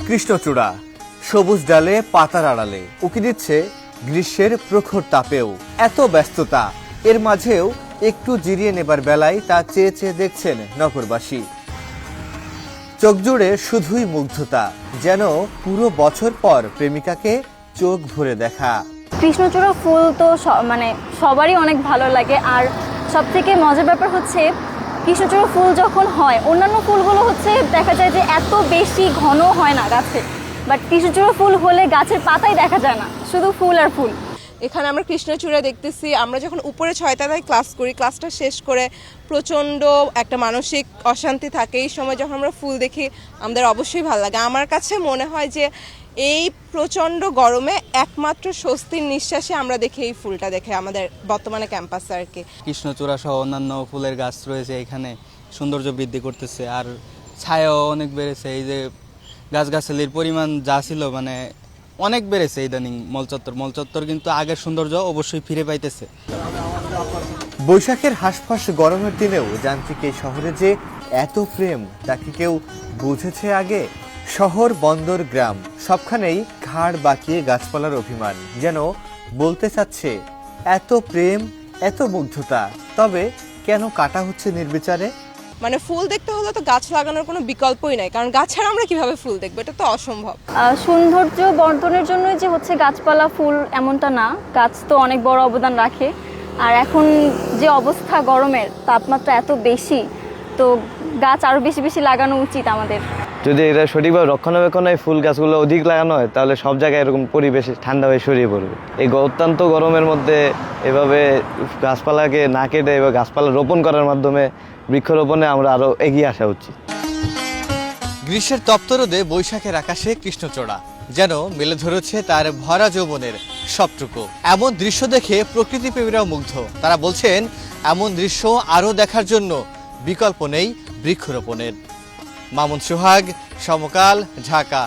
কৃষ্ণচূড়া সবুজ ডালে পাতার আড়ালে উকি দিচ্ছে গ্রীষ্মের প্রখর তাপেও। এত ব্যস্ততা এর মাঝেও একটু জিরিয়ে নেবার বেলায় তা চেয়ে চেয়ে দেখছেন নগরবাসী। চোখ জুড়ে শুধুই মুগ্ধতা, যেন পুরো বছর পর প্রেমিকাকে চোখ ভরে দেখা। কৃষ্ণচূড়া ফুল তো সবারই অনেক ভালো লাগে। আর সব থেকে মজার ব্যাপার হচ্ছে কৃষ্ণচূড়া ফুল যখন হয়, অন্যান্য ফুলগুলো হচ্ছে দেখা যায় যে এত বেশি ঘন হয় না গাছে, বাট কৃষ্ণচূড়া ফুল হলে গাছের পাতাই দেখা যায় না, শুধু ফুল আর ফুল। এখানে আমরা কৃষ্ণচূড়া দেখতেছি। আমরা যখন উপরে 6 তলায় ক্লাস করি, ক্লাসটা শেষ করে প্রচণ্ড একটা মানসিক অশান্তি থাকে, এই সময় যখন আমরা ফুল দেখি আমাদের অবশ্যই ভালো লাগে। আমার কাছে মনে হয় যে এই প্রচণ্ড গরমে একমাত্র স্বস্তির নিঃশ্বাসে আমরা দেখি এই ফুলটা দেখে আমাদের বর্তমানে ক্যাম্পাসে আর কি। কৃষ্ণচূড়া সহ অন্যান্য ফুলের গাছ রয়েছে এখানে, সৌন্দর্য বৃদ্ধি করতেছে আর ছায়াও অনেক বেড়েছে। এই যে গাছগাছালির পরিমাণ যা ছিল অনেক বেড়েছে ইদানিং। মলচত্বর কিন্তু আগের সৌন্দর্য অবশ্যই ফিরে পাইতেছে। বৈশাখের হাঁসফাঁস গরমের দিনেও যান্ত্রিক এই শহরে যে এত প্রেম তা কি কেউ বুঝেছে আগে? শহর, বন্দর, গ্রাম সবখানেই ঘাড় বাঁকিয়ে গাছপালার অভিমান, যেন বলতে চাচ্ছে এত প্রেম, এত মুগ্ধতা, তবে কেন কাটা হচ্ছে নির্বিচারে? ফুল দেখতে হলে তো গাছ লাগানোর কোনো বিকল্পই নাই, কারণ গাছ ছাড়া আমরা কিভাবে ফুল দেখবো, এটা তো অসম্ভব। সৌন্দর্য বর্ধনের জন্যই যে হচ্ছে গাছপালা ফুল এমনটা না, গাছ তো অনেক বড় অবদান রাখে। আর এখন যে অবস্থা, গরমের তাপমাত্রা এত বেশি, তো গাছ আরো বেশি বেশি লাগানো উচিত আমাদের। যদি এটা সঠিকভাবে রক্ষণাবেক্ষণে ফুল গাছগুলো অধিক লাগানো হয়, তাহলে সব জায়গায় এরকম পরিবেশে ঠান্ডা হয়ে ছড়িয়ে পড়বে। এই অত্যন্ত গরমের মধ্যে এভাবে গাছপালাকে না কেটে এবার গাছপালা রোপণ করার মাধ্যমে বৃক্ষরোপণে আমরা আরো এগিয়ে আসা উচিত। গ্রীষ্মের তপ্তরোদে বৈশাখের আকাশে কৃষ্ণচূড়া যেন মেলে ধরেছে তার ভরা যৌবনের সবটুকু। এমন দৃশ্য দেখে প্রকৃতিপ্রেমীরাও মুগ্ধ। তারা বলছেন এমন দৃশ্য আরও দেখার জন্য বিকল্প নেই বৃক্ষরোপণের। মামুন সোহাগ, সমকাল, ঢাকা।